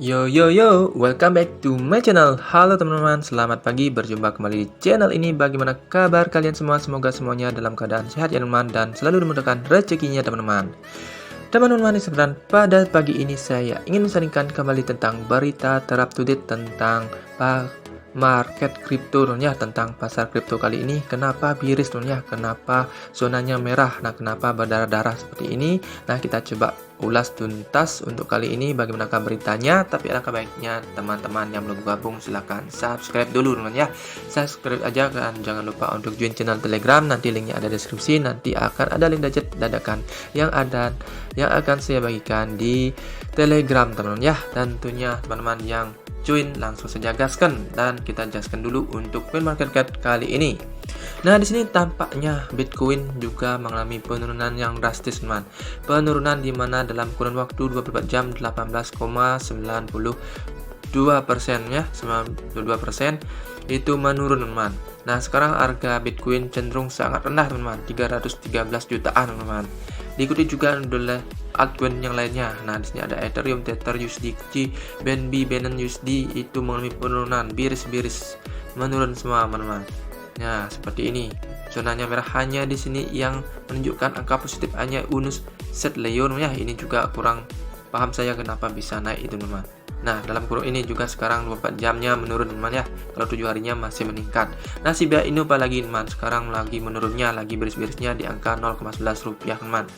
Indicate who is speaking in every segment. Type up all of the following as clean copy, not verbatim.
Speaker 1: Yo yo yo, welcome back to my channel. Halo teman-teman, selamat pagi, berjumpa kembali di channel ini. Bagaimana kabar kalian semua? Semoga semuanya dalam keadaan sehat ya teman-teman, dan selalu dimudahkan rezekinya teman-teman. Teman-teman di seberang, pada pagi ini saya ingin mensaringkan kembali tentang berita terupdate tentang market kripto ya, tentang pasar kripto kali ini. Kenapa biris ya, kenapa zonanya merah, nah kenapa berdarah-darah seperti ini. Nah kita coba ulas tuntas untuk kali ini bagaimanakah beritanya. Tapi alangkah baiknya teman-teman yang belum gabung silahkan subscribe dulu teman ya, subscribe aja kan, jangan lupa untuk join channel Telegram, nanti linknya ada deskripsi. Nanti akan ada link dadakan yang akan saya bagikan di Telegram teman-teman ya. Tentunya teman-teman yang join langsung saja gaskan, dan kita gaskan dulu untuk coin market cap kali ini. Nah, di sini tampaknya Bitcoin juga mengalami penurunan yang drastis, teman. Penurunan di mana dalam kurun waktu 24 jam 18,92% ya, 92% itu menurun, teman. Nah, sekarang harga Bitcoin cenderung sangat rendah, teman, 313 jutaan, teman. Diikuti juga oleh altcoin yang lainnya. Nah, di sini ada Ethereum, Tether, USDT, BNB, Binance USD itu mengalami penurunan, biris-biris menurun semua, teman-teman. Nah, seperti ini. Zonanya merah hanya di sini yang menunjukkan angka positif hanya Unus Set Leon ya. Ini juga kurang paham saya kenapa bisa naik itu, teman-teman. Nah, dalam kurun ini juga sekarang 24 jamnya menurun, teman ya. Kalau 7 harinya masih meningkat. Nah, Shiba Inu apalagi, teman, sekarang lagi menurunnya, lagi biris-birisnya di angka 0,11 rupiah, teman.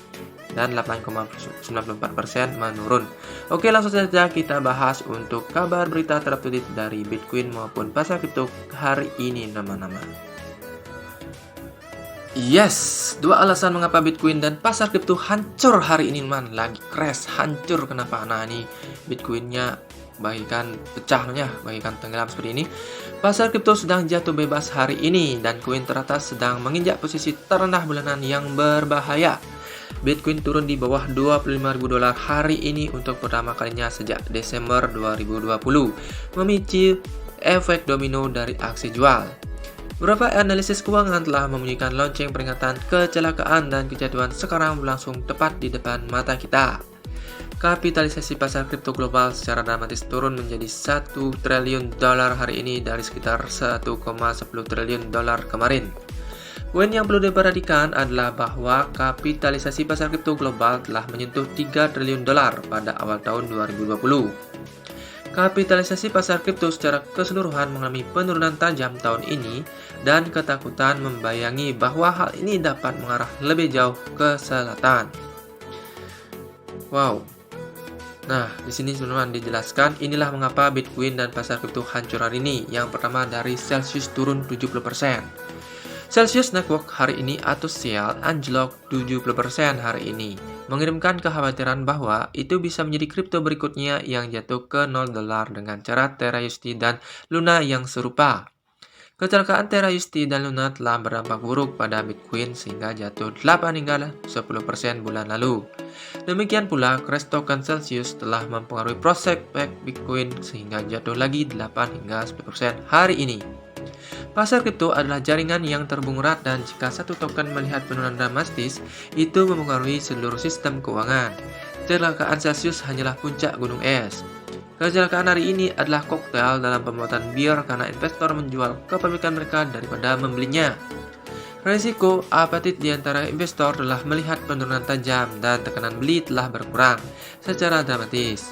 Speaker 1: Dan 8,94% menurun. Oke, langsung saja kita bahas untuk kabar berita terupdate dari Bitcoin maupun pasar kripto hari ini, teman-teman. Yes, dua alasan mengapa Bitcoin dan pasar kripto hancur hari ini, teman. Lagi crash, hancur. Kenapa? Nah, ini Bitcoinnya bagikan pecahnya, bagikan tenggelam seperti ini. Pasar kripto sedang jatuh bebas hari ini, dan koin teratas sedang menginjak posisi terendah bulanan yang berbahaya. Bitcoin turun di bawah 25.000 dolar hari ini untuk pertama kalinya sejak Desember 2020, memicu efek domino dari aksi jual. Beberapa analisis keuangan telah membunyikan lonceng peringatan kecelakaan dan kejatuhan sekarang berlangsung tepat di depan mata kita. Kapitalisasi pasar kripto global secara dramatis turun menjadi 1 triliun dolar hari ini dari sekitar 1,10 triliun dolar kemarin. Poin yang perlu diperhatikan adalah bahwa kapitalisasi pasar kripto global telah menyentuh 3 triliun dolar pada awal tahun 2020. Kapitalisasi pasar kripto secara keseluruhan mengalami penurunan tajam tahun ini, dan ketakutan membayangi bahwa hal ini dapat mengarah lebih jauh ke selatan. Wow. Nah, di sini teman-teman dijelaskan inilah mengapa Bitcoin dan pasar kripto hancur hari ini. Yang pertama, dari Celsius turun 70%. Celsius Network hari ini atau SEAL anjlok 70% hari ini, mengirimkan kekhawatiran bahwa itu bisa menjadi kripto berikutnya yang jatuh ke 0 dolar dengan cara Terra USD dan Luna yang serupa. Kecelakaan Terra USD dan Luna telah berdampak buruk pada Bitcoin sehingga jatuh 8 hingga 10% bulan lalu. Demikian pula, crash token Celsius telah mempengaruhi prospek Bitcoin sehingga jatuh lagi 8 hingga 10% hari ini. Pasar kripto adalah jaringan yang terhubung erat, dan jika satu token melihat penurunan dramatis, itu mempengaruhi seluruh sistem keuangan. Kecelakaan Celsius hanyalah puncak gunung es. Kecelakaan hari ini adalah koktail dalam pembuatan bir karena investor menjual kepemilikan mereka daripada membelinya. Risiko apatit di antara investor telah melihat penurunan tajam, dan tekanan beli telah berkurang secara dramatis.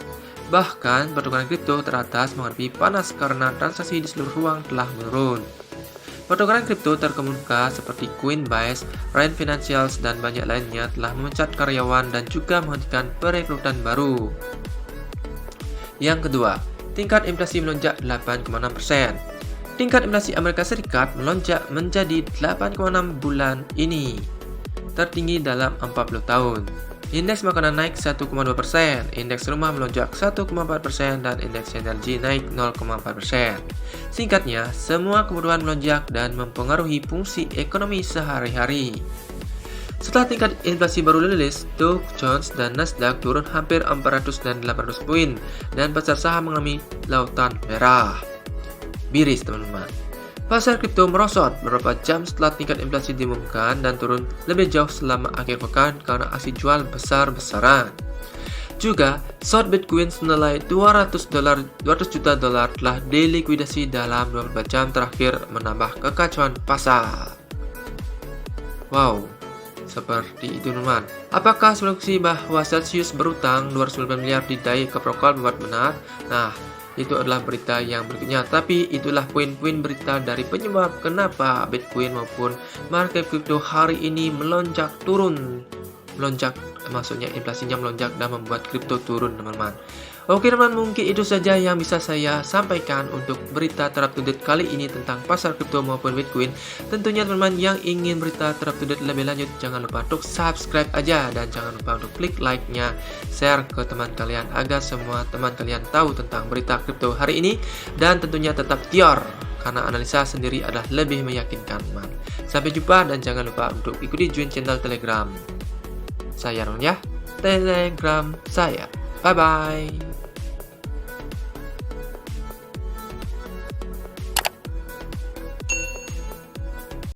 Speaker 1: Bahkan, pertukaran kripto teratas menghadapi panas karena transaksi di seluruh ruang telah menurun. Pertukaran kripto terkemuka seperti Coinbase, Rand Financials, dan banyak lainnya telah memecat karyawan dan juga menghentikan perekrutan baru. Yang kedua, tingkat inflasi melonjak 8,6%. Tingkat inflasi Amerika Serikat melonjak menjadi 8,6 bulan ini, tertinggi dalam 40 tahun. Indeks makanan naik 1,2%, indeks rumah melonjak 1,4%, dan indeks energi naik 0,4%. Singkatnya, semua kebutuhan melonjak dan mempengaruhi fungsi ekonomi sehari-hari. Setelah tingkat inflasi baru rilis, Dow Jones dan Nasdaq turun hampir 400 dan 800 poin, dan pasar saham mengalami lautan merah. Biris, teman-teman. Pasar kripto merosot beberapa jam setelah tingkat inflasi diumumkan, dan turun lebih jauh selama akhir pekan karena aksi jual besar-besaran. Juga, short Bitcoin senilai 200 juta dolar telah dilikuidasi dalam 24 jam terakhir, menambah kekacauan pasar. Wow, seperti itu teman-teman. Apakah asumsi bahwa Celsius berutang 209 miliar didai ke Prokol membuat benar? Nah, itu adalah berita yang berikutnya. Tapi itulah poin-poin berita dari penyebab kenapa Bitcoin maupun market crypto hari ini melonjak turun. Maksudnya inflasinya melonjak dan membuat kripto turun teman-teman. Oke teman, mungkin itu saja yang bisa saya sampaikan untuk berita terupdate kali ini tentang pasar kripto maupun Bitcoin. Tentunya teman-teman yang ingin berita terupdate lebih lanjut, jangan lupa untuk subscribe aja, dan jangan lupa untuk klik like-nya, share ke teman kalian agar semua teman kalian tahu tentang berita kripto hari ini. Dan tentunya tetap tior, karena analisa sendiri adalah lebih meyakinkan teman. Sampai jumpa, dan jangan lupa untuk ikuti join channel Telegram saya ya, Telegram saya. Bye bye.